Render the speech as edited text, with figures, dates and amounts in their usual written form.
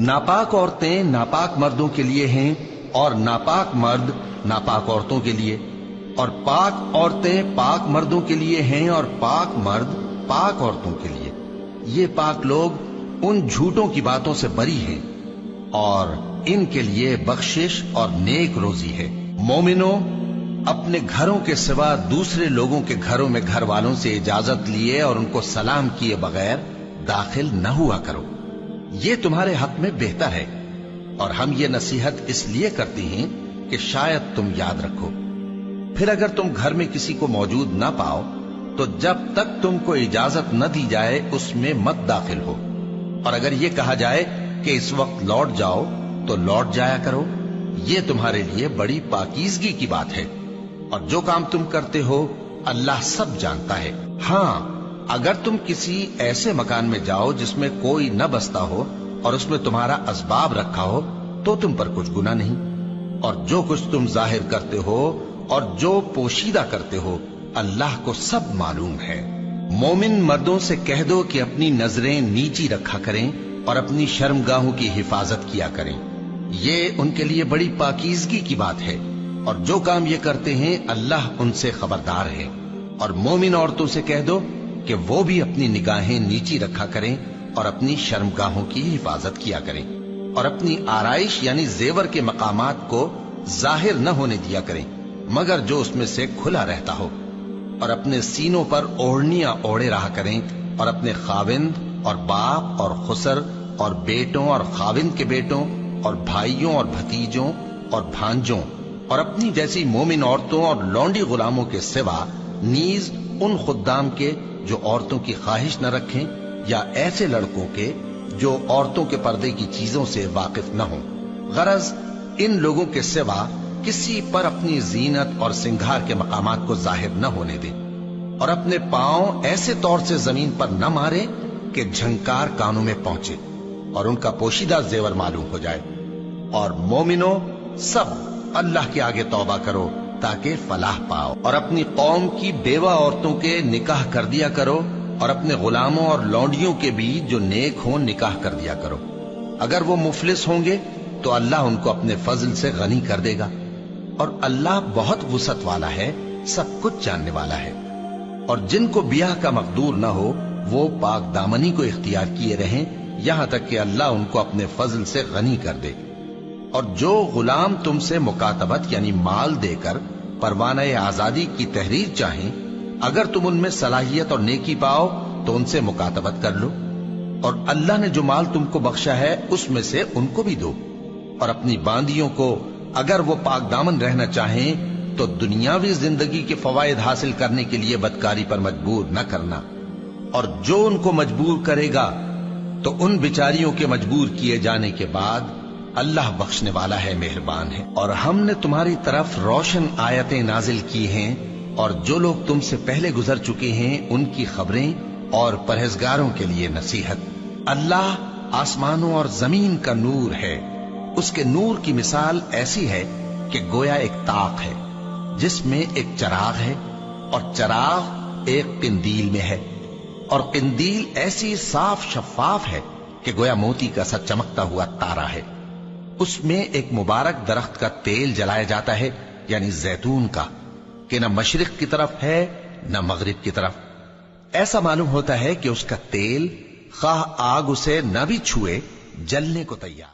ناپاک عورتیں ناپاک مردوں کے لیے ہیں اور ناپاک مرد ناپاک عورتوں کے لیے، اور پاک عورتیں پاک مردوں کے لیے ہیں اور پاک مرد پاک عورتوں کے لیے۔ یہ پاک لوگ ان جھوٹوں کی باتوں سے بری ہیں اور ان کے لیے بخشش اور نیک روزی ہے۔ مومنوں، اپنے گھروں کے سوا دوسرے لوگوں کے گھروں میں گھر والوں سے اجازت لیے اور ان کو سلام کیے بغیر داخل نہ ہوا کرو، یہ تمہارے حق میں بہتر ہے، اور ہم یہ نصیحت اس لیے کرتے ہیں کہ شاید تم یاد رکھو۔ پھر اگر تم گھر میں کسی کو موجود نہ پاؤ تو جب تک تم کو اجازت نہ دی جائے اس میں مت داخل ہو، اور اگر یہ کہا جائے کہ اس وقت لوٹ جاؤ تو لوٹ جایا کرو، یہ تمہارے لیے بڑی پاکیزگی کی بات ہے، اور جو کام تم کرتے ہو اللہ سب جانتا ہے۔ ہاں، اگر تم کسی ایسے مکان میں جاؤ جس میں کوئی نہ بستا ہو اور اس میں تمہارا اسباب رکھا ہو تو تم پر کچھ گناہ نہیں، اور جو کچھ تم ظاہر کرتے ہو اور جو پوشیدہ کرتے ہو اللہ کو سب معلوم ہے۔ مومن مردوں سے کہہ دو کہ اپنی نظریں نیچی رکھا کریں اور اپنی شرمگاہوں کی حفاظت کیا کریں، یہ ان کے لیے بڑی پاکیزگی کی بات ہے، اور جو کام یہ کرتے ہیں اللہ ان سے خبردار ہے۔ اور مومن عورتوں سے کہہ دو کہ وہ بھی اپنی نگاہیں نیچی رکھا کریں اور اپنی شرمگاہوں کی حفاظت کیا کریں، اور اپنی آرائش یعنی زیور کے مقامات کو ظاہر نہ ہونے دیا کریں مگر جو اس میں سے کھلا رہتا ہو، اور اپنے سینوں پر اوڑھنیاں اوڑھے رہا کریں، اور اپنے خاوند اور باپ اور خسر اور بیٹوں اور خاوند کے بیٹوں اور بھائیوں اور بھتیجوں اور بھانجوں اور اپنی جیسی مومن عورتوں اور لونڈی غلاموں کے سوا نیز ان خدام کے جو عورتوں کی خواہش نہ رکھیں، یا ایسے لڑکوں کے جو عورتوں کے پردے کی چیزوں سے واقف نہ ہوں۔ غرض ان لوگوں کے سوا کسی پر اپنی زینت اور سنگھار کے مقامات کو ظاہر نہ ہونے دیں، اور اپنے پاؤں ایسے طور سے زمین پر نہ مارے کہ جھنکار کانوں میں پہنچے اور ان کا پوشیدہ زیور معلوم ہو جائے۔ اور مومنوں، سب اللہ کے آگے توبہ کرو تاکہ فلاح پاؤ، اور اپنی قوم کی بیوہ عورتوں کے نکاح کر دیا کرو، اور اپنے غلاموں اور لونڈیوں کے بھی جو نیک ہوں نکاح کر دیا کرو۔ اگر وہ مفلس ہوں گے تو اللہ ان کو اپنے فضل سے غنی کر دے گا، اور اللہ بہت وسعت والا ہے، سب کچھ جاننے والا ہے۔ اور جن کو بیاہ کا مقدور نہ ہو وہ پاک دامنی کو اختیار کیے رہیں یہاں تک کہ اللہ ان کو اپنے فضل سے غنی کر دے۔ اور جو غلام تم سے مکاتبت یعنی مال دے کر پروانہ آزادی کی تحریر چاہیں، اگر تم ان میں صلاحیت اور نیکی پاؤ تو ان سے مکاتبت کر لو، اور اللہ نے جو مال تم کو بخشا ہے اس میں سے ان کو بھی دو۔ اور اپنی باندیوں کو اگر وہ پاک دامن رہنا چاہیں تو دنیاوی زندگی کے فوائد حاصل کرنے کے لیے بدکاری پر مجبور نہ کرنا، اور جو ان کو مجبور کرے گا تو ان بیچاریوں کے مجبور کیے جانے کے بعد اللہ بخشنے والا ہے، مہربان ہے۔ اور ہم نے تمہاری طرف روشن آیتیں نازل کی ہیں، اور جو لوگ تم سے پہلے گزر چکے ہیں ان کی خبریں اور پرہیزگاروں کے لیے نصیحت۔ اللہ آسمانوں اور زمین کا نور ہے، اس کے نور کی مثال ایسی ہے کہ گویا ایک طاق ہے جس میں ایک چراغ ہے، اور چراغ ایک قندیل میں ہے، اور قندیل ایسی صاف شفاف ہے کہ گویا موتی کا سا چمکتا ہوا تارا ہے۔ اس میں ایک مبارک درخت کا تیل جلایا جاتا ہے یعنی زیتون کا، کہ نہ مشرق کی طرف ہے نہ مغرب کی طرف۔ ایسا معلوم ہوتا ہے کہ اس کا تیل خواہ آگ اسے نہ بھی چھوئے جلنے کو تیار۔